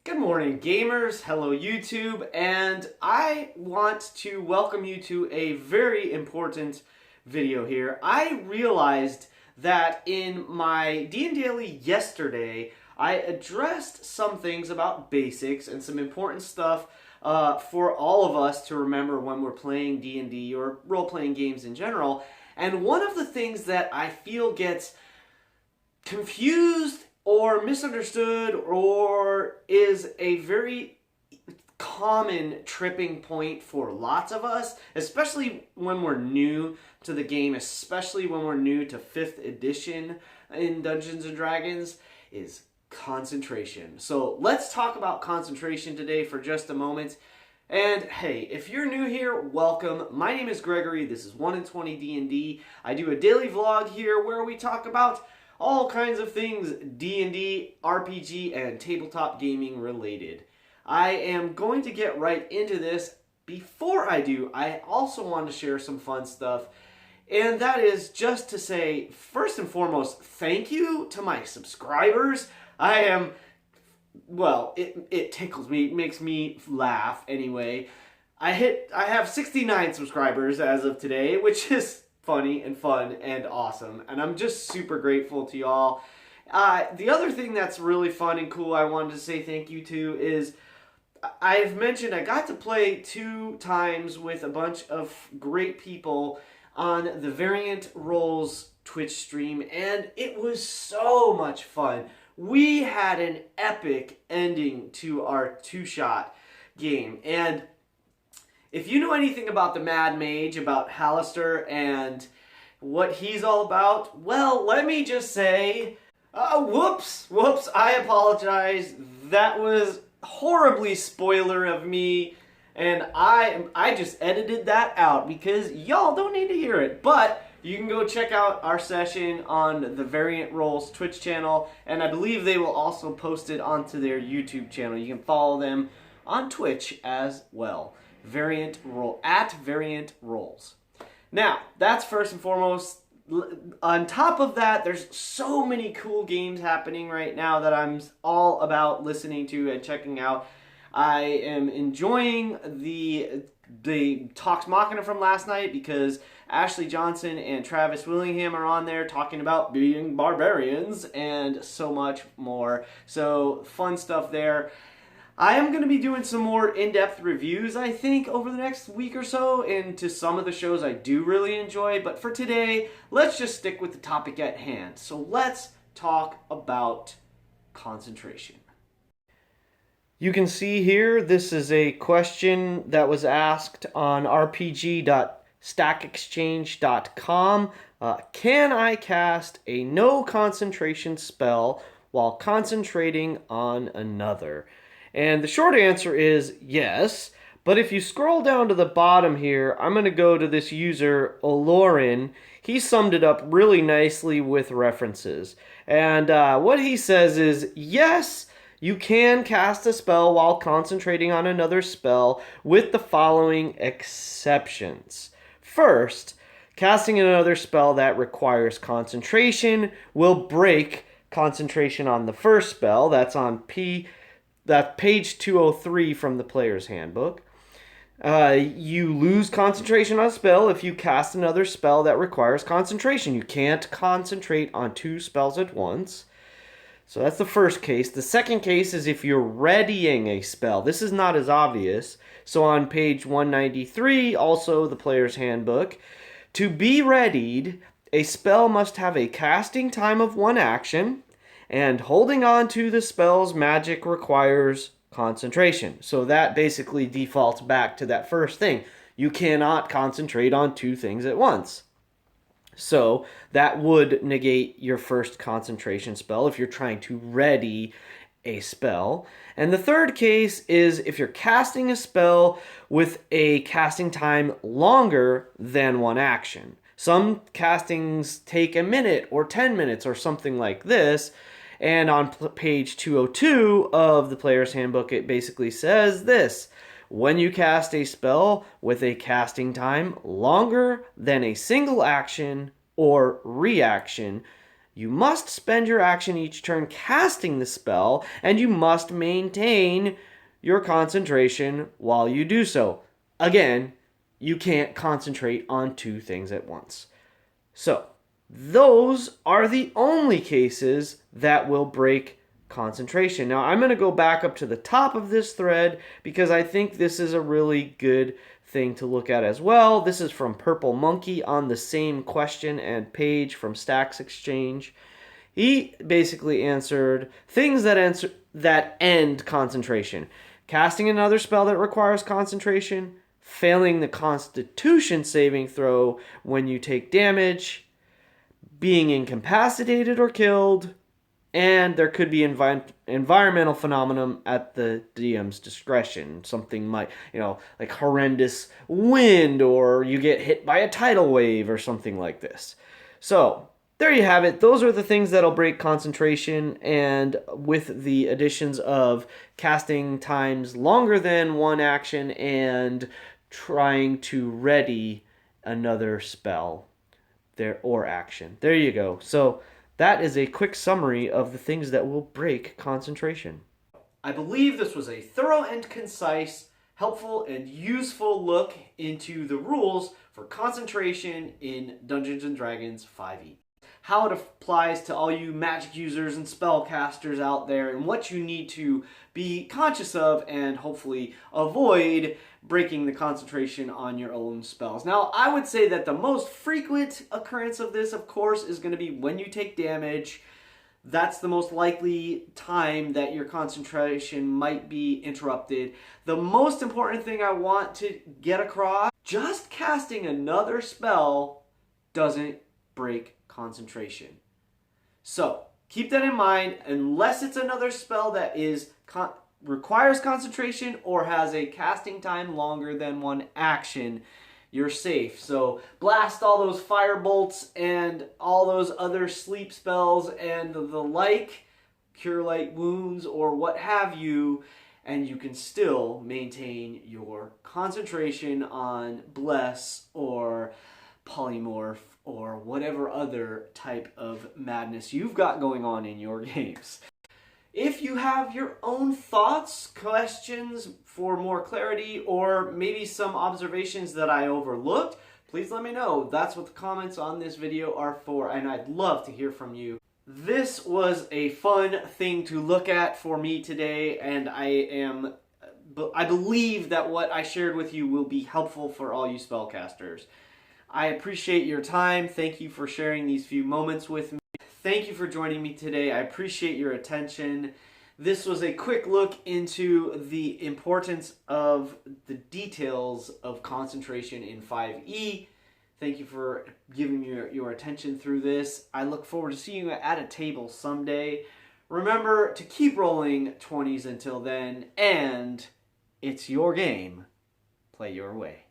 Good morning, gamers. Hello, YouTube. And I want to welcome you to a very important video here. I realized that in my DnDaily yesterday, I addressed some things about basics and some important stuff for all of us to remember when we're playing D&D or role-playing games in general. And one of the things that I feel gets confused or misunderstood or is a very common tripping point for lots of us, especially when we're new to the game, especially when we're new to 5th edition in Dungeons & Dragons, is concentration. So let's talk about concentration today for just a moment. And hey, if you're new here, welcome. My name is Gregory. This is 1 in 20 D&D. I do a daily vlog here where we talk about all kinds of things D&D, RPG, and tabletop gaming related. I am going to get right into this. Before I do, I also want to share some fun stuff. And that is just to say, first and foremost, thank you to my subscribers. It tickles me, it makes me laugh anyway. I have 69 subscribers as of today, which is funny and fun and awesome, and I'm just super grateful to y'all. The other thing that's really fun and cool I wanted to say thank you to is I've mentioned I got to play 2 times with a bunch of great people on the Variant Roles Twitch stream, and it was so much fun. We had an epic ending to our 2-shot game, and if you know anything about the Mad Mage, about Hallister and what he's all about, well, let me just say, whoops, I apologize. That was horribly spoiler of me, and I just edited that out because y'all don't need to hear it. But you can go check out our session on the Variant Roles Twitch channel, and I believe they will also post it onto their YouTube channel. You can follow them on Twitch as well. Variant Roles. Now, that's first and foremost. On top of that, there's so many cool games happening right now that I'm all about listening to and checking out. I am enjoying the Talks Machina from last night because Ashley Johnson and Travis Willingham are on there talking about being barbarians and so much more. So, fun stuff there. I am going to be doing some more in-depth reviews, I think, over the next week or so into some of the shows I do really enjoy. But for today, let's just stick with the topic at hand. So let's talk about concentration. You can see here, this is a question that was asked on rpg.stackexchange.com. Can I cast a no concentration spell while concentrating on another? And the short answer is yes, but if you scroll down to the bottom here, I'm going to go to this user, Olorin. He summed it up really nicely with references. And what he says is, yes, you can cast a spell while concentrating on another spell with the following exceptions. First, casting another spell that requires concentration will break concentration on the first spell. That's on page 203 from the Player's Handbook. You lose concentration on a spell if you cast another spell that requires concentration. You can't concentrate on 2 spells at once. So that's the first case. The second case is if you're readying a spell. This is not as obvious. So on page 193, also the Player's Handbook, to be readied, a spell must have a casting time of 1 action, and holding on to the spell's magic requires concentration. So that basically defaults back to that first thing. You cannot concentrate on 2 things at once. So that would negate your first concentration spell if you're trying to ready a spell. And the third case is if you're casting a spell with a casting time longer than 1 action. Some castings take a minute or 10 minutes or something like this. And on page 202 of the Player's Handbook, it basically says this: when you cast a spell with a casting time longer than a single action or reaction, You must spend your action each turn casting the spell, and you must maintain your concentration while you do so. Again, you can't concentrate on two things at once. So, those are the only cases that will break concentration. Now, I'm going to go back up to the top of this thread because I think this is a really good thing to look at as well. This is from Purple Monkey on the same question and page from Stacks Exchange. He basically answered things that end concentration. Casting another spell that requires concentration, failing the Constitution saving throw when you take damage, being incapacitated or killed, and there could be environmental phenomenon at the DM's discretion. Something might, like horrendous wind, or you get hit by a tidal wave or something like this. So, there you have it. Those are the things that'll break concentration, and with the additions of casting times longer than one action and trying to ready another spell there or action. There you go. So that is a quick summary of the things that will break concentration. I believe this was a thorough and concise, helpful and useful look into the rules for concentration in Dungeons & Dragons 5e. How it applies to all you magic users and spellcasters out there, and what you need to be conscious of and hopefully avoid breaking the concentration on your own spells. Now, I would say that the most frequent occurrence of this, of course, is going to be when you take damage. That's the most likely time that your concentration might be interrupted. The most important thing I want to get across, just casting another spell doesn't break concentration. So keep that in mind. Unless it's another spell that requires concentration or has a casting time longer than one action, you're safe. So blast all those fire bolts and all those other sleep spells and the like, cure light wounds or what have you, and you can still maintain your concentration on bless or polymorph or whatever other type of madness you've got going on in your games. If you have your own thoughts, questions for more clarity, or maybe some observations that I overlooked, please let me know. That's what the comments on this video are for, and I'd love to hear from you. This was a fun thing to look at for me today, and I believe that what I shared with you will be helpful for all you spellcasters. I appreciate your time. Thank you for sharing these few moments with me. Thank you for joining me today. I appreciate your attention. This was a quick look into the importance of the details of concentration in 5e. Thank you for giving me your attention through this. I look forward to seeing you at a table someday. Remember to keep rolling 20s until then, and it's your game. Play your way.